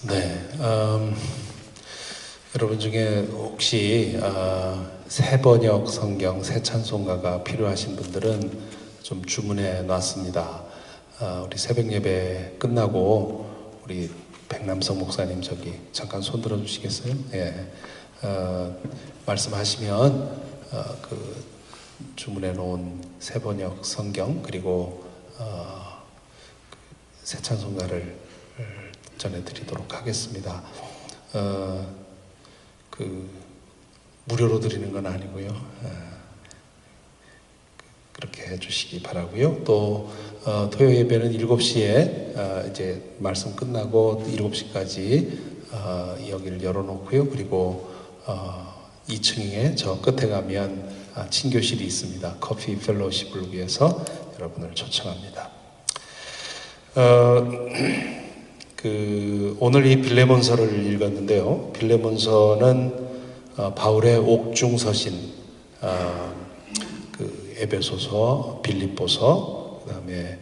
네, 여러분 중에 혹시 새 번역 성경, 새 찬송가가 필요하신 분들은 좀 주문해 놨습니다. 우리 새벽 예배 끝나고 우리 백남성 목사님 저기 잠깐 손 들어 주시겠어요? 예, 말씀하시면 그 주문해 놓은 새 번역 성경 그리고 새 찬송가를 전해드리도록 하겠습니다. 무료로 드리는 건 아니고요. 그렇게 해주시기 바라고요. 또 토요 예배는 7시에 이제 말씀 끝나고 7시까지 여기를 열어놓고요. 그리고 2층에 저 끝에 가면 친교실이 있습니다. 커피 펠로우십을 위해서 여러분을 초청합니다. 오늘 이 빌레몬서를 읽었는데요. 빌레몬서는 바울의 옥중서신, 에베소서, 빌립보서, 그다음에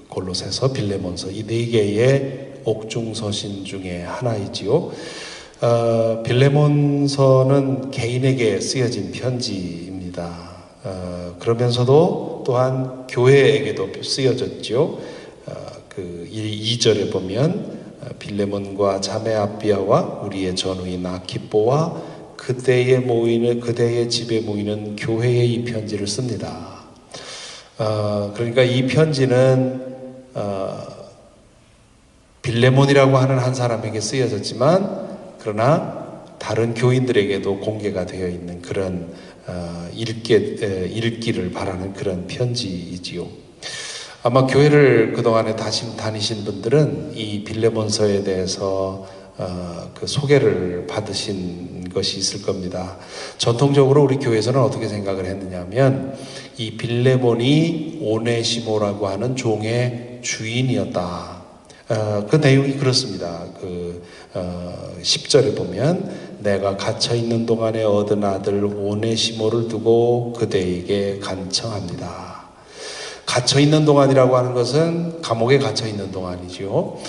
골로새서, 빌레몬서 이 네 개의 옥중서신 중에 하나이지요. 빌레몬서는 개인에게 쓰여진 편지입니다. 그러면서도 또한 교회에게도 쓰여졌죠. 2절에 보면 빌레몬과 자매 아비아와 우리의 전우인 아키뽀와 그대의 집에 모이는 교회에 이 편지를 씁니다. 그러니까 이 편지는 빌레몬이라고 하는 한 사람에게 쓰여졌지만 그러나 다른 교인들에게도 공개가 되어 있는 그런 읽기를 바라는 그런 편지이지요. 아마 교회를 그동안에 다니신 분들은 이 빌레몬서에 대해서 그 소개를 받으신 것이 있을 겁니다. 전통적으로 우리 교회에서는 어떻게 생각을 했느냐 하면 이 빌레몬이 오네시모라고 하는 종의 주인이었다. 그 내용이 그렇습니다. 10절에 보면 내가 갇혀있는 동안에 얻은 아들 오네시모를 두고 그대에게 간청합니다. 갇혀있는 동안이라고 하는 것은 감옥에 갇혀있는 동안이죠.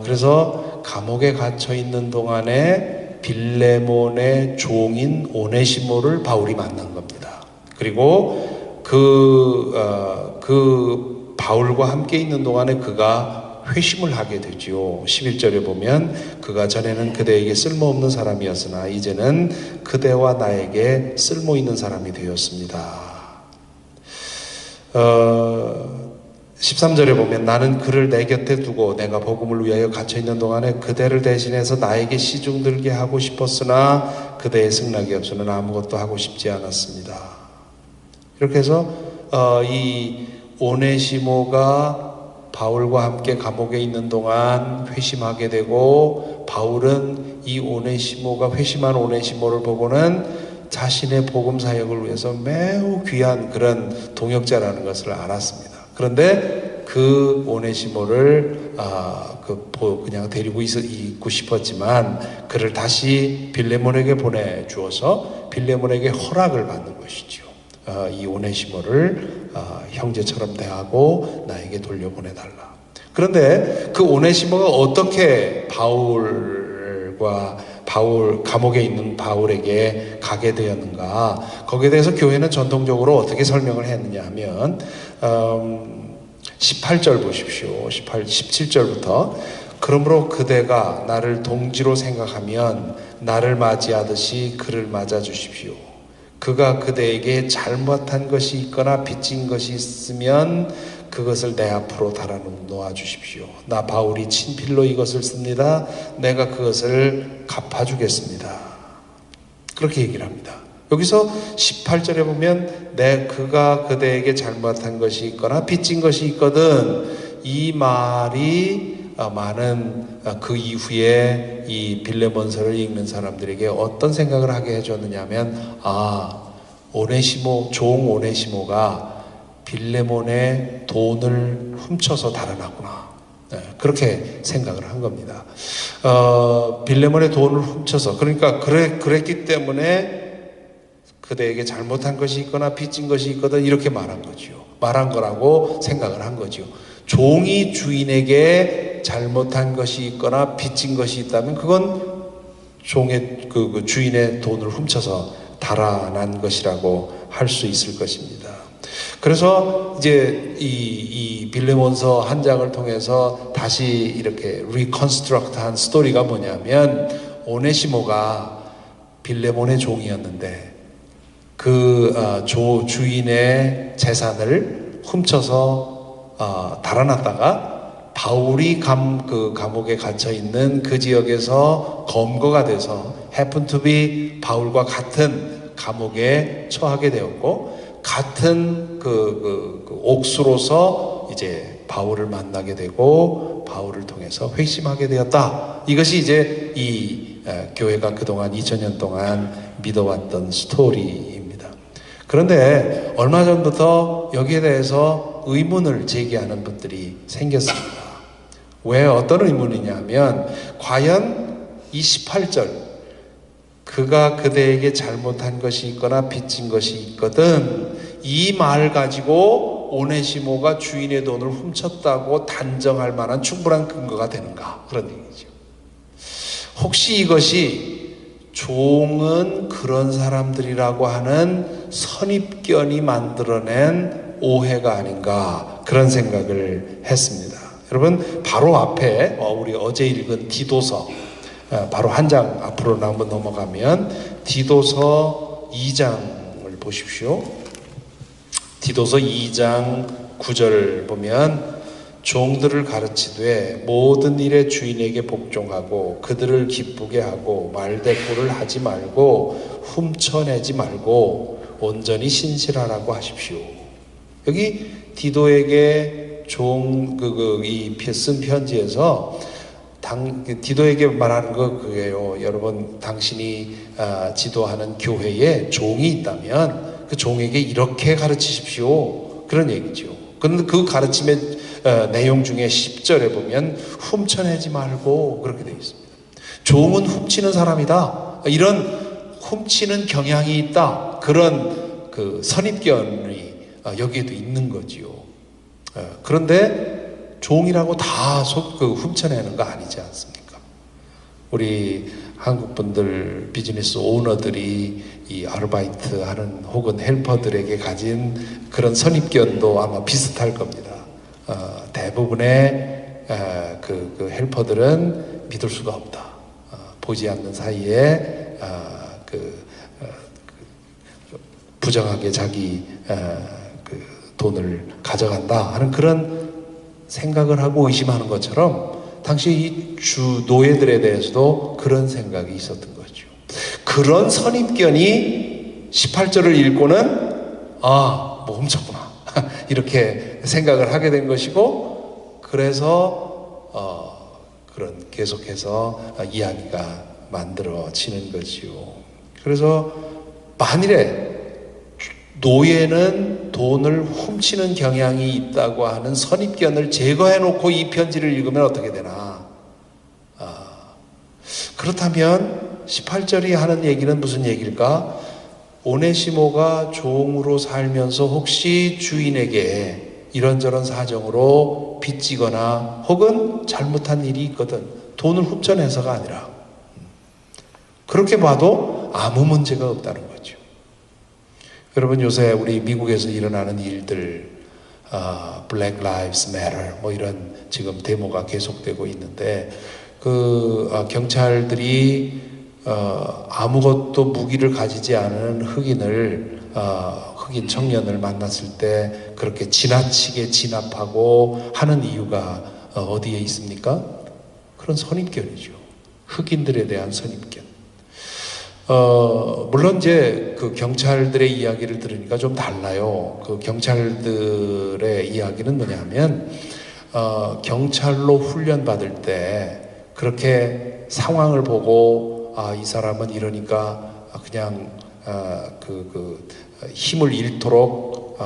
그래서 감옥에 갇혀있는 동안에 빌레몬의 종인 오네시모를 바울이 만난 겁니다. 그리고 그 바울과 함께 있는 동안에 그가 회심을 하게 되죠. 11절에 보면 그가 전에는 그대에게 쓸모없는 사람이었으나 이제는 그대와 나에게 쓸모있는 사람이 되었습니다. 13절에 보면 나는 그를 내 곁에 두고 내가 복음을 위하여 갇혀있는 동안에 그대를 대신해서 나에게 시중 들게 하고 싶었으나 그대의 승낙이 없으면 아무것도 하고 싶지 않았습니다. 이렇게 해서 이 오네시모가 바울과 함께 감옥에 있는 동안 회심하게 되고 바울은 이 오네시모가 회심한 오네시모를 보고는 자신의 복음 사역을 위해서 매우 귀한 그런 동역자라는 것을 알았습니다. 그런데 그 오네시모를 그냥 데리고 있고 싶었지만 그를 다시 빌레몬에게 보내주어서 빌레몬에게 허락을 받는 것이죠. 이 오네시모를 형제처럼 대하고 나에게 돌려보내달라. 그런데 그 오네시모가 어떻게 감옥에 있는 바울에게 가게 되었는가? 거기에 대해서 교회는 전통적으로 어떻게 설명을 했느냐 하면 18절 보십시오. 17절부터 그러므로 그대가 나를 동지로 생각하면 나를 맞이하듯이 그를 맞아주십시오. 그가 그대에게 잘못한 것이 있거나 빚진 것이 있으면 그것을 내 앞으로 달아놓아 주십시오. 나 바울이 친필로 이것을 씁니다. 내가 그것을 갚아주겠습니다. 그렇게 얘기를 합니다. 여기서 18절에 보면 그가 그대에게 잘못한 것이 있거나 빚진 것이 있거든 이 말이 많은 그 이후에 이 빌레몬서를 읽는 사람들에게 어떤 생각을 하게 해줬느냐면 종 오네시모가 빌레몬의 돈을 훔쳐서 달아났구나. 그렇게 생각을 한 겁니다. 빌레몬의 돈을 훔쳐서 그랬기 때문에 그대에게 잘못한 것이 있거나 빚진 것이 있거든 이렇게 말한 거죠. 말한 거라고 생각을 한 거죠. 종이 주인에게 잘못한 것이 있거나 빚진 것이 있다면 그건 종의 그 주인의 돈을 훔쳐서 달아난 것이라고 할 수 있을 것입니다. 그래서 이제 이 빌레몬서 한 장을 통해서 다시 이렇게 리컨스트럭트한 스토리가 뭐냐면, 오네시모가 빌레몬의 종이었는데 그 주인의 재산을 훔쳐서 달아났다가 바울이 감옥에 gat혀 있는 그 지역에서 검거가 돼서 happen to be 바울과 같은 감옥에 처하게 되었고, 같은 옥수로서 이제 바울을 만나게 되고 바울을 통해서 회심하게 되었다. 이것이 이제 이 교회가 그동안 2000년 동안 믿어왔던 스토리입니다. 그런데 얼마 전부터 여기에 대해서 의문을 제기하는 분들이 생겼습니다. 왜 어떤 의문이냐면, 과연 이 18절 그가 그대에게 잘못한 것이 있거나 빚진 것이 있거든, 이 말 가지고 오네시모가 주인의 돈을 훔쳤다고 단정할 만한 충분한 근거가 되는가, 그런 얘기죠. 혹시 이것이 종은 그런 사람들이라고 하는 선입견이 만들어낸 오해가 아닌가, 그런 생각을 했습니다. 여러분, 바로 앞에 우리 어제 읽은 디도서, 바로 한 장 앞으로 한번 넘어가면 디도서 2장을 보십시오. 디도서 2장 9절 보면, 종들을 가르치되 모든 일에 주인에게 복종하고 그들을 기쁘게 하고 말대꾸를 하지 말고 훔쳐내지 말고 온전히 신실하라고 하십시오. 여기 디도에게 쓴 편지에서 디도에게 말하는 거 그게요. 여러분, 당신이 지도하는 교회에 종이 있다면 그 종에게 이렇게 가르치십시오, 그런 얘기죠. 그런데 그 가르침의 내용 중에 10절에 보면 훔쳐내지 말고 그렇게 되어 있습니다. 종은 훔치는 사람이다, 이런 훔치는 경향이 있다, 그런 그 선입견이 여기에도 있는 거지요. 그런데 종이라고 다 훔쳐내는 거 아니지 않습니까? 우리 한국 분들, 비즈니스 오너들이 이 아르바이트 하는 혹은 헬퍼들에게 가진 그런 선입견도 아마 비슷할 겁니다. 대부분의 그 헬퍼들은 믿을 수가 없다. 보지 않는 사이에 부정하게 자기 돈을 가져간다 하는 그런 생각을 하고 의심하는 것처럼, 당시 이 주 노예들에 대해서도 그런 생각이 있었던 거죠. 그런 선입견이 18절을 읽고는 뭐 훔쳤구나 이렇게 생각을 하게 된 것이고, 그래서 그런 계속해서 이야기가 만들어지는 거지요. 그래서 만일에 노예는 돈을 훔치는 경향이 있다고 하는 선입견을 제거해놓고 이 편지를 읽으면 어떻게 되나? 그렇다면 18절이 하는 얘기는 무슨 얘기일까? 오네시모가 종으로 살면서 혹시 주인에게 이런저런 사정으로 빚지거나 혹은 잘못한 일이 있거든, 돈을 훔쳐내서가 아니라, 그렇게 봐도 아무 문제가 없다는 거죠. 여러분, 요새 우리 미국에서 일어나는 일들, Black Lives Matter 이런 지금 데모가 계속되고 있는데, 경찰들이 아무것도 무기를 가지지 않은 흑인 청년을 만났을 때 그렇게 지나치게 진압하고 하는 이유가 어디에 있습니까? 그런 선입견이죠. 흑인들에 대한 선입견. 물론 이제 그 경찰들의 이야기를 들으니까 좀 달라요. 그 경찰들의 이야기는 뭐냐면, 경찰로 훈련받을 때 그렇게 상황을 보고 이 사람은 이러니까 그냥 힘을 잃도록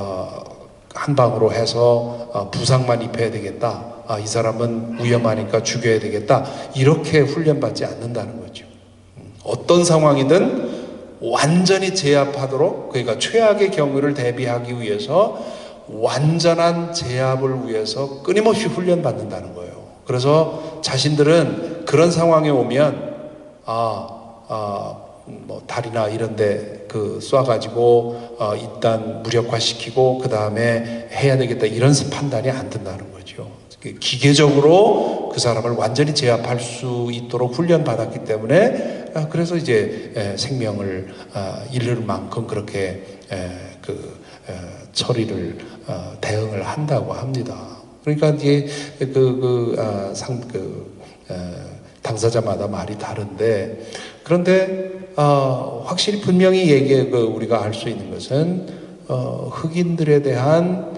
한 방으로 해서 부상만 입혀야 되겠다, 이 사람은 위험하니까 죽여야 되겠다, 이렇게 훈련받지 않는다는 거죠. 어떤 상황이든 완전히 제압하도록, 그러니까 최악의 경우를 대비하기 위해서 완전한 제압을 위해서 끊임없이 훈련받는다는 거예요. 그래서 자신들은 그런 상황에 오면 뭐 달이나 이런데 쏴가지고 일단 무력화시키고 그 다음에 해야 되겠다 이런 판단이 안 든다는 거죠. 기계적으로 그 사람을 완전히 제압할 수 있도록 훈련받았기 때문에 그래서 이제 생명을 잃을 만큼 그렇게 처리를 대응을 한다고 합니다. 그러니까 이제 당사자마다 말이 다른데 그런데 확실히 분명히 우리가 알 수 있는 것은 흑인들에 대한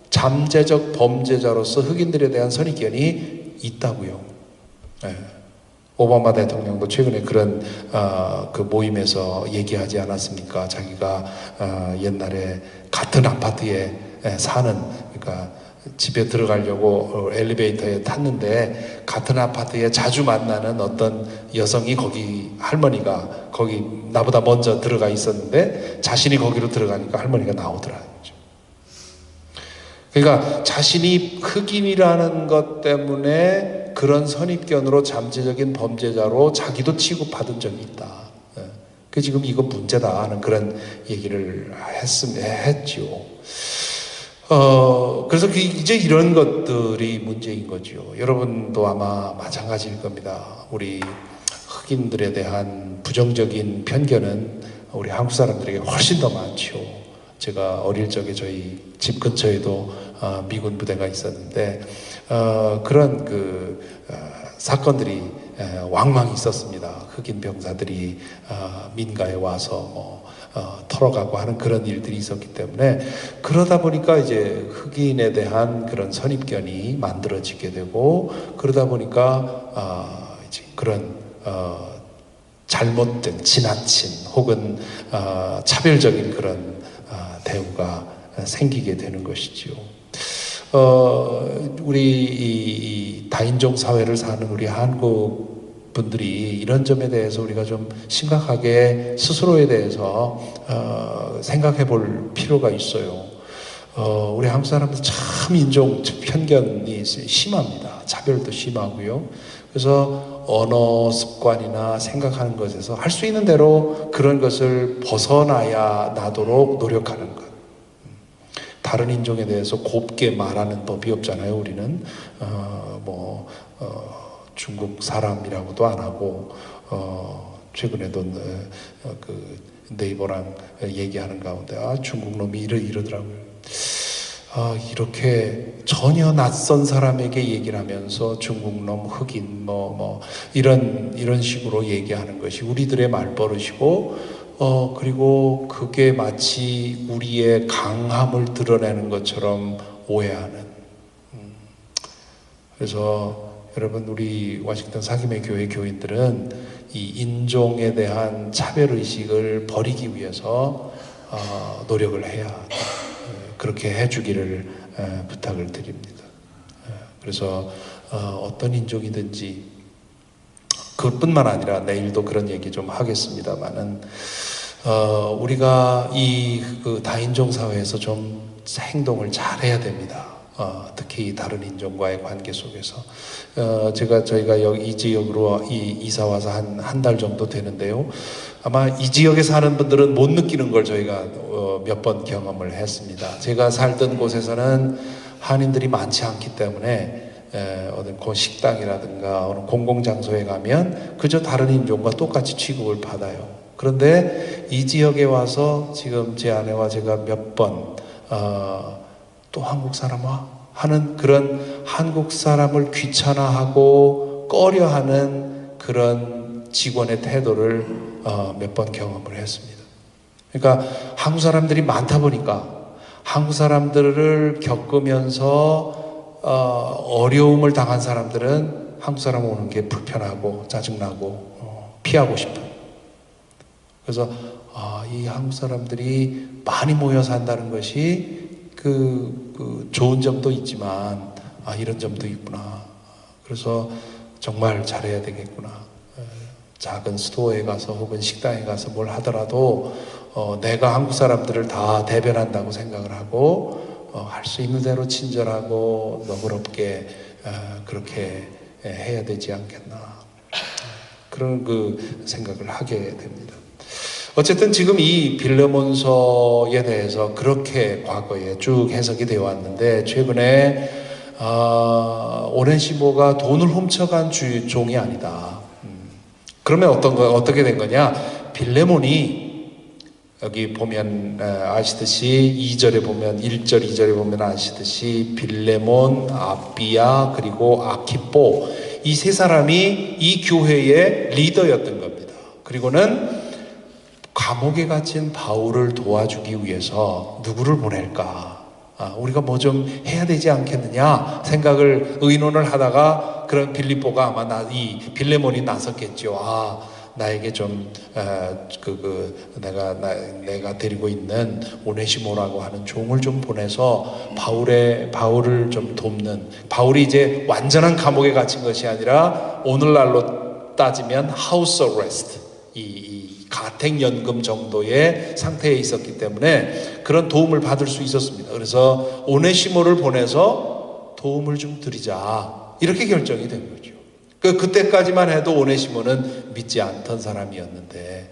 잠재적 범죄자로서 흑인들에 대한 선입견이 있다고요. 네. 오바마 대통령도 최근에 그런 그 모임에서 얘기하지 않았습니까? 자기가 옛날에 같은 아파트에 사는, 그러니까 집에 들어가려고 엘리베이터에 탔는데 같은 아파트에 자주 만나는 어떤 여성이 거기 할머니가 거기 나보다 먼저 들어가 있었는데 자신이 거기로 들어가니까 할머니가 나오더라고요. 그러니까 자신이 흑인이라는 것 때문에 그런 선입견으로 잠재적인 범죄자로 자기도 취급받은 적이 있다. 그 지금 이거 문제다 하는 그런 얘기를 했지요. 그래서 이제 이런 것들이 문제인 거죠. 여러분도 아마 마찬가지일 겁니다. 우리 흑인들에 대한 부정적인 편견은 우리 한국 사람들에게 훨씬 더 많죠. 제가 어릴 적에 저희 집 근처에도 미군 부대가 있었는데 그런 사건들이 왕왕 있었습니다. 흑인 병사들이 민가에 와서 털어가고 하는 그런 일들이 있었기 때문에 그러다 보니까 이제 흑인에 대한 그런 선입견이 만들어지게 되고 그러다 보니까 이제 그런 잘못된 지나친 혹은 차별적인 그런 대우가 생기게 되는 것이지요. 우리 이 다인종 사회를 사는 우리 한국 분들이 이런 점에 대해서 우리가 좀 심각하게 스스로에 대해서 생각해 볼 필요가 있어요. 우리 한국 사람들 참 인종 편견이 심합니다. 차별도 심하고요. 그래서 언어 습관이나 생각하는 것에서 할 수 있는 대로 그런 것을 벗어나야 나도록 노력하는 것. 다른 인종에 대해서 곱게 말하는 법이 없잖아요. 우리는 중국 사람이라고도 안 하고 최근에도 그 네이버랑 얘기하는 가운데 중국 놈이 이러더라고요. 이렇게 전혀 낯선 사람에게 얘기를 하면서 중국놈, 흑인, 이런 식으로 얘기하는 것이 우리들의 말버릇이고, 그리고 그게 마치 우리의 강함을 드러내는 것처럼 오해하는. 그래서 여러분, 우리 워싱턴 사김의 교회 교인들은 이 인종에 대한 차별의식을 버리기 위해서 노력을 해야 그렇게 해주기를 부탁을 드립니다. 그래서 어떤 인종이든지 그뿐만 아니라 내일도 그런 얘기 좀 하겠습니다만은 우리가 그 다인종 사회에서 좀 행동을 잘해야 됩니다. 특히 다른 인종과의 관계 속에서 저희가 여기 이 지역으로 이사 와서 한 달 정도 되는데요. 아마 이 지역에 사는 분들은 못 느끼는 걸 저희가 몇 번 경험을 했습니다. 제가 살던 곳에서는 한인들이 많지 않기 때문에 어떤 식당이라든가 어느 공공장소에 가면 그저 다른 인종과 똑같이 취급을 받아요. 그런데 이 지역에 와서 지금 제 아내와 제가 몇 번 또 한국 사람아 하는 그런 한국 사람을 귀찮아하고 꺼려하는 그런 직원의 태도를 몇 번 경험을 했습니다. 그러니까 한국 사람들이 많다 보니까 한국 사람들을 겪으면서 어려움을 당한 사람들은 한국 사람 오는 게 불편하고 짜증나고 피하고 싶어요. 그래서 이 한국 사람들이 많이 모여 산다는 것이 그 좋은 점도 있지만 이런 점도 있구나. 그래서 정말 잘해야 되겠구나. 작은 스토어에 가서 혹은 식당에 가서 뭘 하더라도 내가 한국 사람들을 다 대변한다고 생각을 하고 할 수 있는 대로 친절하고 너그럽게 그렇게 해야 되지 않겠나, 그런 그 생각을 하게 됩니다. 어쨌든 지금 이 빌레몬서에 대해서 그렇게 과거에 쭉 해석이 되어 왔는데, 최근에 오네시모가 돈을 훔쳐간 종이 아니다. 그러면 어떻게 된 거냐? 빌레몬이 여기 보면 아시듯이 2절에 보면 1절 2절에 보면 아시듯이 빌레몬, 아비야 그리고 아키포, 이 세 사람이 이 교회의 리더였던 겁니다. 그리고는 감옥에 갇힌 바울을 도와주기 위해서 누구를 보낼까? 우리가 뭐 좀 해야 되지 않겠느냐 생각을 의논을 하다가, 그런 빌립보가 아마 이 빌레몬이 나섰겠죠. 나에게 좀 내가 데리고 있는 오네시모라고 하는 종을 좀 보내서 바울을 좀 돕는, 바울이 이제 완전한 감옥에 갇힌 것이 아니라 오늘날로 따지면 하우스 어레스트, 이 가택연금 정도의 상태에 있었기 때문에 그런 도움을 받을 수 있었습니다. 그래서 오네시모를 보내서 도움을 좀 드리자, 이렇게 결정이 된 거죠. 그때까지만 해도 오네시모는 믿지 않던 사람이었는데,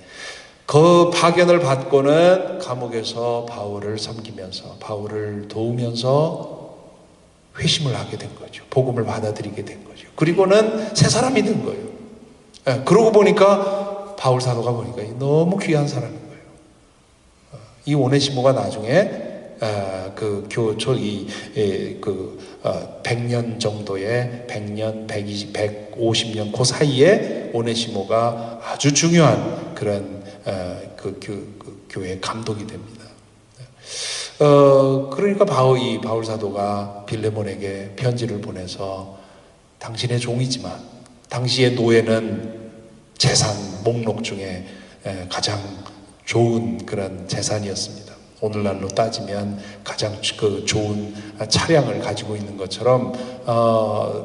그 파견을 받고는 감옥에서 바울을 섬기면서 바울을 도우면서 회심을 하게 된 거죠. 복음을 받아들이게 된 거죠. 그리고는 새 사람이 된 거예요. 그러고 보니까 바울 사도가 보니까 너무 귀한 사람인 거예요. 이 오네시모가 나중에 100년 정도의 100년, 120, 150년 그 사이에 오네시모가 아주 중요한 그런 교회의 감독이 됩니다. 그러니까 바울 사도가 빌레몬에게 편지를 보내서, 당신의 종이지만 당시의 노예는 재산 목록 중에 가장 좋은 그런 재산이었습니다. 오늘날로 따지면 가장 좋은 차량을 가지고 있는 것처럼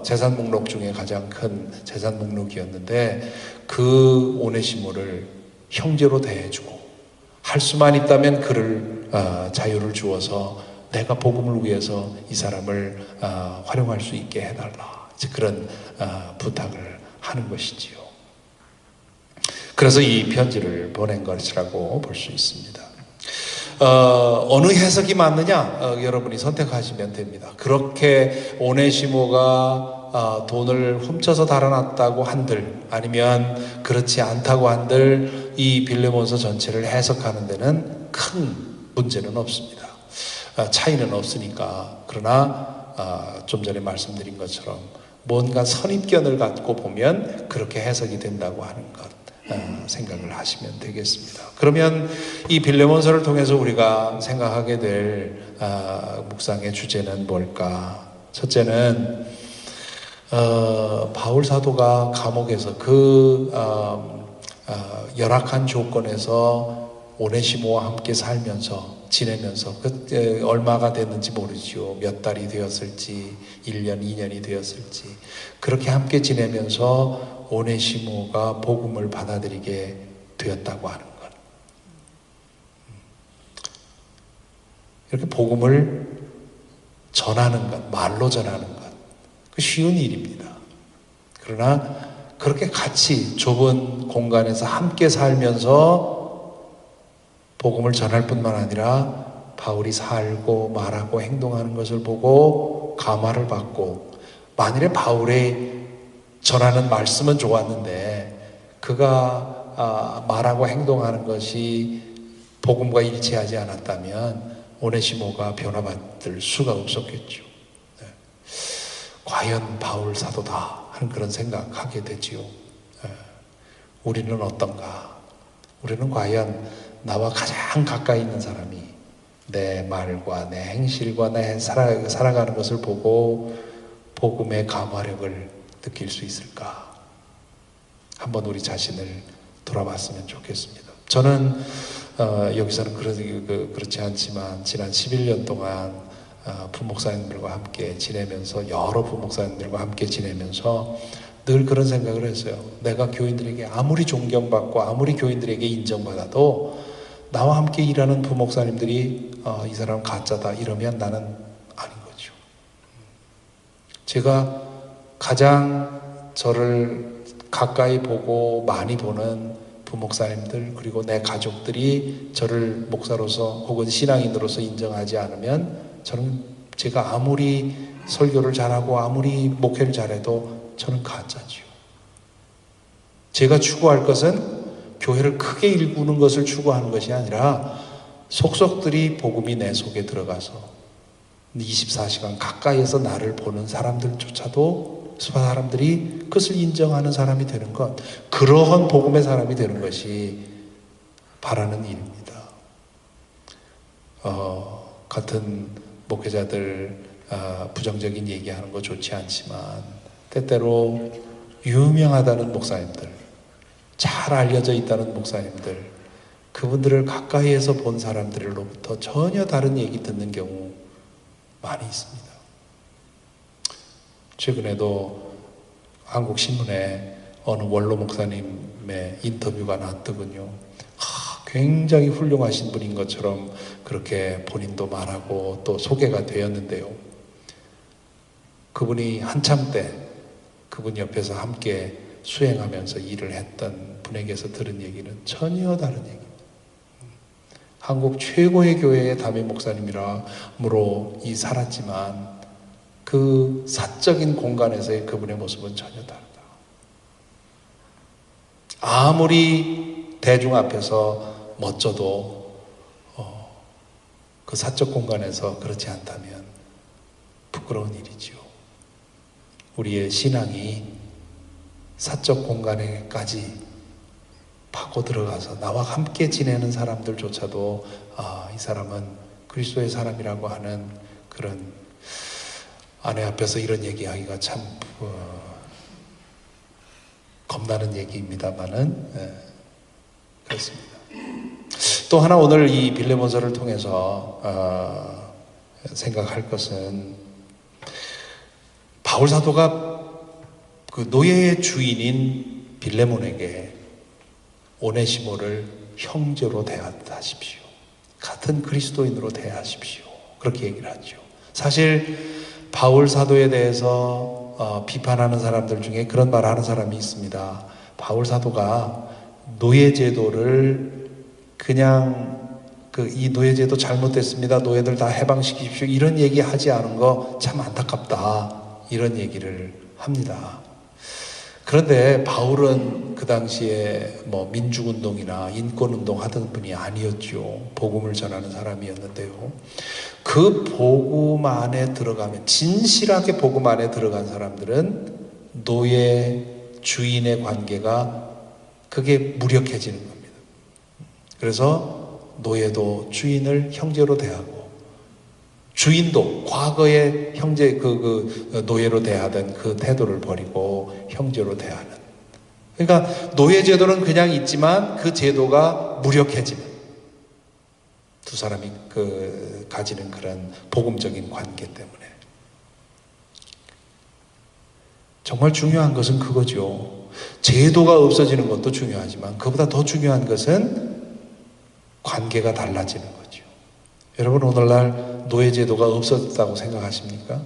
재산 목록 중에 가장 큰 재산 목록이었는데, 그 오네시모를 형제로 대해주고, 할 수만 있다면 그를 자유를 주어서 내가 복음을 위해서 이 사람을 활용할 수 있게 해달라, 그런 부탁을 하는 것이지요. 그래서 이 편지를 보낸 것이라고 볼 수 있습니다. 어느 해석이 맞느냐, 여러분이 선택하시면 됩니다. 그렇게 오네시모가 돈을 훔쳐서 달아났다고 한들, 아니면 그렇지 않다고 한들, 이 빌레몬서 전체를 해석하는 데는 큰 문제는 없습니다. 차이는 없으니까. 그러나 좀 전에 말씀드린 것처럼 뭔가 선입견을 갖고 보면 그렇게 해석이 된다고 하는 것, 생각을 하시면 되겠습니다. 그러면 이 빌레몬서를 통해서 우리가 생각하게 될 묵상의 주제는 뭘까? 첫째는 바울 사도가 감옥에서 열악한 조건에서 오네시모와 함께 지내면서 얼마가 됐는지 모르죠. 몇 달이 되었을지, 1년, 2년이 되었을지, 그렇게 함께 지내면서 오네시모가 복음을 받아들이게 되었다고 하는 것. 이렇게 복음을 전하는 것, 말로 전하는 것, 그 쉬운 일입니다. 그러나 그렇게 같이 좁은 공간에서 함께 살면서 복음을 전할 뿐만 아니라 바울이 살고 말하고 행동하는 것을 보고 감화를 받고, 만일에 바울의 전하는 말씀은 좋았는데 그가 말하고 행동하는 것이 복음과 일치하지 않았다면 오네시모가 변화받을 수가 없었겠죠. 과연 바울 사도다 하는 그런 생각하게 되지요. 우리는 어떤가? 우리는 과연 나와 가장 가까이 있는 사람이 내 말과 내 행실과 내 살아가는 것을 보고 복음의 감화력을 느낄 수 있을까? 한번 우리 자신을 돌아봤으면 좋겠습니다. 저는 여기서는 그렇지 않지만 지난 11년 동안 부목사님들과 함께 지내면서, 여러 부목사님들과 함께 지내면서 늘 그런 생각을 했어요. 내가 교인들에게 아무리 존경받고 아무리 교인들에게 인정받아도 나와 함께 일하는 부목사님들이 이 사람 가짜다 이러면 나는 아닌 거죠. 제가 가장 저를 가까이 보고 많이 보는 부목사님들 그리고 내 가족들이 저를 목사로서 혹은 신앙인으로서 인정하지 않으면 저는 제가 아무리 설교를 잘하고 아무리 목회를 잘해도 저는 가짜지요. 제가 추구할 것은 교회를 크게 일구는 것을 추구하는 것이 아니라 속속들이 복음이 내 속에 들어가서 24시간 가까이에서 나를 보는 사람들조차도 사람들이 그것을 인정하는 사람이 되는 것, 그러한 복음의 사람이 되는 것이 바라는 일입니다. 같은 목회자들 부정적인 얘기하는 거 좋지 않지만 때때로 유명하다는 목사님들, 잘 알려져 있다는 목사님들, 그분들을 가까이에서 본 사람들로부터 전혀 다른 얘기 듣는 경우 많이 있습니다. 최근에도 한국신문에 어느 원로 목사님의 인터뷰가 났더군요. 굉장히 훌륭하신 분인 것처럼 그렇게 본인도 말하고 또 소개가 되었는데요. 그분이 한참 때 그분 옆에서 함께 수행하면서 일을 했던 분에게서 들은 얘기는 전혀 다른 얘기입니다. 한국 최고의 교회의 담임 목사님이라므로 살았지만 그 사적인 공간에서의 그분의 모습은 전혀 다르다. 아무리 대중 앞에서 멋져도 그 사적 공간에서 그렇지 않다면 부끄러운 일이지요. 우리의 신앙이 사적 공간에까지 파고 들어가서 나와 함께 지내는 사람들조차도 이 사람은 그리스도의 사람이라고 하는 그런, 아내 앞에서 이런 얘기하기가 참 겁나는 얘기입니다만은 그렇습니다. 또 하나 오늘 이 빌레몬서를 통해서 생각할 것은 바울 사도가 그 노예의 주인인 빌레몬에게 오네시모를 형제로 대하십시오. 같은 그리스도인으로 대하십시오. 그렇게 얘기를 하죠. 사실 바울 사도에 대해서 비판하는 사람들 중에 그런 말을 하는 사람이 있습니다. 바울 사도가 노예제도를 그냥 이 노예제도 잘못됐습니다. 노예들 다 해방시키십시오. 이런 얘기 하지 않은 거 참 안타깝다. 이런 얘기를 합니다. 그런데 바울은 그 당시에 민주운동이나 인권운동 하던 분이 아니었죠. 복음을 전하는 사람이었는데요. 그 복음 안에 들어가면, 진실하게 복음 안에 들어간 사람들은 노예, 주인의 관계가 그게 무력해지는 겁니다. 그래서 노예도 주인을 형제로 대하고 주인도 과거에 형제 노예로 대하던 그 태도를 버리고 형제로 대하는. 그러니까 노예 제도는 그냥 있지만 그 제도가 무력해지는, 두 사람이 가지는 그런 복음적인 관계 때문에. 정말 중요한 것은 그거죠. 제도가 없어지는 것도 중요하지만 그보다 더 중요한 것은 관계가 달라지는 거죠. 여러분, 오늘날 노예제도가 없었다고 생각하십니까?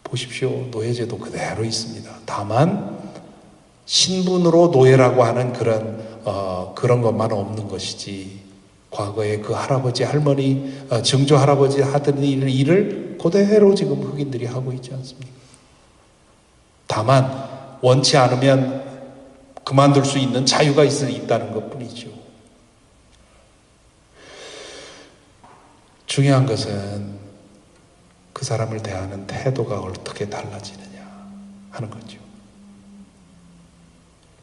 보십시오. 노예제도 그대로 있습니다. 다만 신분으로 노예라고 하는 그런 것만 없는 것이지, 과거에 그 할아버지, 할머니, 증조 할아버지 하던 일을 그대로 지금 흑인들이 하고 있지 않습니까? 다만 원치 않으면 그만둘 수 있는 자유가 있다는 것뿐이죠. 중요한 것은 그 사람을 대하는 태도가 어떻게 달라지느냐 하는 거죠.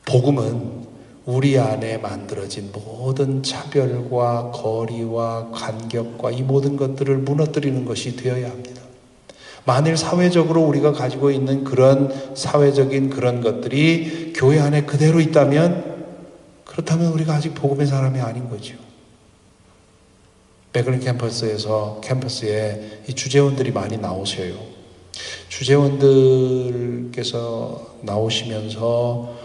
복음은 우리 안에 만들어진 모든 차별과 거리와 간격과 이 모든 것들을 무너뜨리는 것이 되어야 합니다. 만일 사회적으로 우리가 가지고 있는 그런 사회적인 그런 것들이 교회 안에 그대로 있다면, 그렇다면 우리가 아직 복음의 사람이 아닌 거죠. 베글린 캠퍼스에 이 주재원들이 많이 나오셔요. 주재원들께서 나오시면서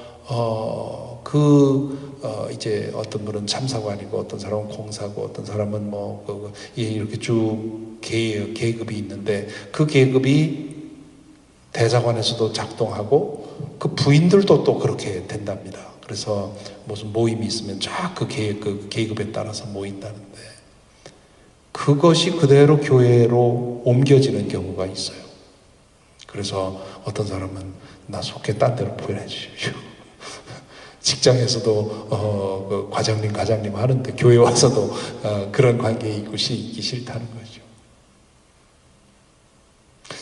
이제 어떤 분은 참사관이고 어떤 사람은 공사고 어떤 사람은 이렇게 쭉 계급이 있는데 그 계급이 대사관에서도 작동하고 그 부인들도 또 그렇게 된답니다. 그래서 무슨 모임이 있으면 쫙 그 계급에 따라서 모인다는데 그것이 그대로 교회로 옮겨지는 경우가 있어요. 그래서 어떤 사람은 나 속해 딴 데로 보내 주십시오. 직장에서도 그 과장님 하는데 교회 와서도 그런 관계에 있기 싫다는 거죠.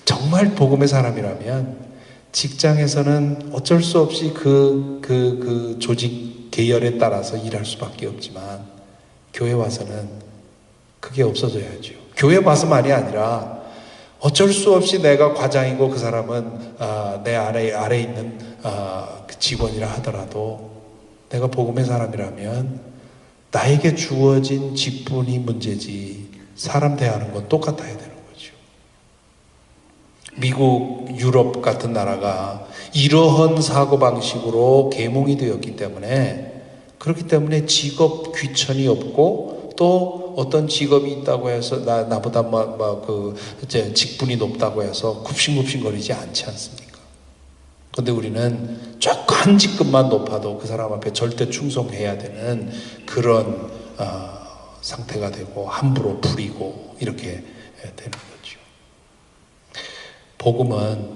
정말 복음의 사람이라면 직장에서는 어쩔 수 없이 그 조직 계열에 따라서 일할 수밖에 없지만 교회 와서는 그게 없어져야죠. 교회 와서만이 아니라 어쩔 수 없이 내가 과장이고 그 사람은 내 아래 있는 그 직원이라 하더라도 내가 복음의 사람이라면 나에게 주어진 직분이 문제지 사람 대하는 건 똑같아야 되는 거죠. 미국, 유럽 같은 나라가 이러한 사고방식으로 계몽이 되었기 때문에 그렇기 때문에 직업 귀천이 없고 또 어떤 직업이 있다고 해서 나보다 이제 직분이 높다고 해서 굽신굽신거리지 않지 않습니까? 근데 우리는 한 직급만 높아도 그 사람 앞에 절대 충성해야 되는 그런 상태가 되고 함부로 부리고 이렇게 되는 거죠. 복음은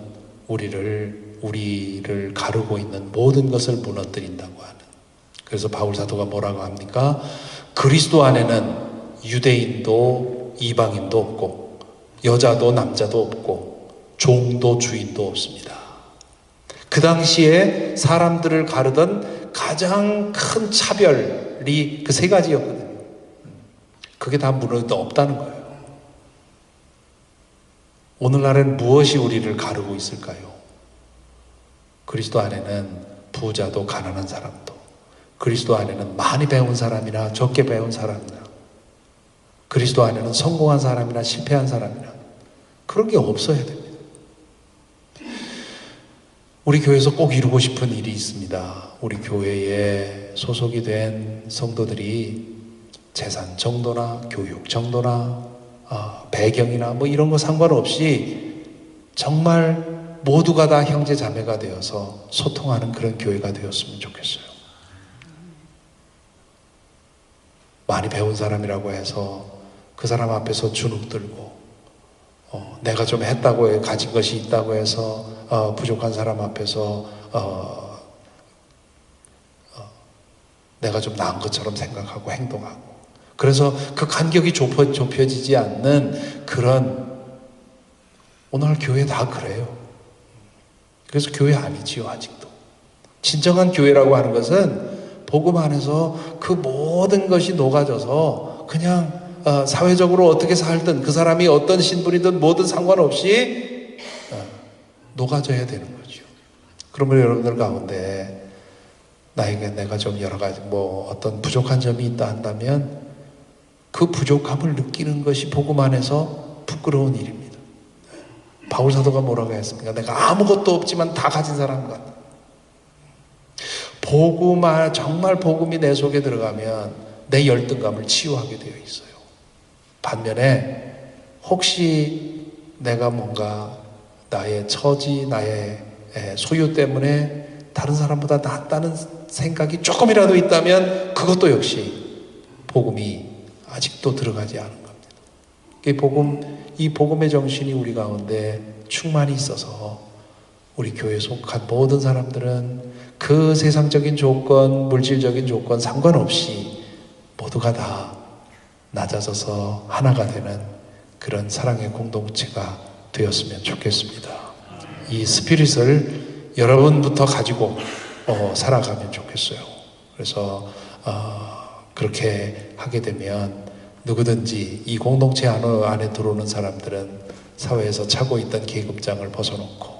우리를 가르고 있는 모든 것을 무너뜨린다고 하는. 그래서 바울 사도가 뭐라고 합니까? 그리스도 안에는 유대인도 이방인도 없고 여자도 남자도 없고 종도 주인도 없습니다. 그 당시에 사람들을 가르던 가장 큰 차별이 그 세 가지였거든요. 그게 다 무너져 없다는 거예요. 오늘날엔 무엇이 우리를 가르고 있을까요? 그리스도 안에는 부자도 가난한 사람도, 그리스도 안에는 많이 배운 사람이나 적게 배운 사람이나, 그리스도 안에는 성공한 사람이나 실패한 사람이나 그런 게 없어야 됩니다. 우리 교회에서 꼭 이루고 싶은 일이 있습니다. 우리 교회에 소속이 된 성도들이 재산 정도나 교육 정도나 배경이나 이런 거 상관없이 정말 모두가 다 형제 자매가 되어서 소통하는 그런 교회가 되었으면 좋겠어요. 많이 배운 사람이라고 해서 그 사람 앞에서 주눅 들고 내가 좀 했다고 해 가진 것이 있다고 해서 부족한 사람 앞에서 내가 좀 나은 것처럼 생각하고 행동하고, 그래서 그 간격이 좁혀지지 않는 그런, 오늘 교회 다 그래요. 그래서 교회 아니지요. 아직도 진정한 교회라고 하는 것은 복음 안에서 그 모든 것이 녹아져서 그냥 사회적으로 어떻게 살든 그 사람이 어떤 신분이든 뭐든 상관없이 녹아져야 되는 거죠. 그러면 여러분들 가운데 나에게 내가 좀 여러 가지 어떤 부족한 점이 있다 한다면 그 부족함을 느끼는 것이 복음 안에서 부끄러운 일입니다. 바울 사도가 뭐라고 했습니까? 내가 아무것도 없지만 다 가진 사람 같다. 정말 복음이 내 속에 들어가면 내 열등감을 치유하게 되어 있어요. 반면에 혹시 내가 뭔가 나의 처지, 나의 소유 때문에 다른 사람보다 낫다는 생각이 조금이라도 있다면 그것도 역시 복음이 아직도 들어가지 않은 겁니다. 이 복음의 정신이 우리 가운데 충만히 있어서 우리 교회에 속한 모든 사람들은 그 세상적인 조건, 물질적인 조건 상관없이 모두가 다 낮아져서 하나가 되는 그런 사랑의 공동체가 되었으면 좋겠습니다. 이 스피릿을 여러분부터 가지고 살아가면 좋겠어요. 그래서 그렇게 하게 되면 누구든지 이 공동체 안에 들어오는 사람들은 사회에서 차고 있던 계급장을 벗어놓고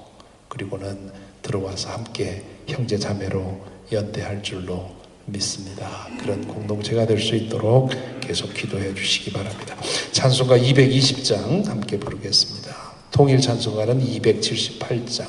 그리고는 들어와서 함께 형제 자매로 연대할 줄로 믿습니다. 그런 공동체가 될 수 있도록 계속 기도해 주시기 바랍니다. 찬송가 220장 함께 부르겠습니다. 통일 찬송가는 278장.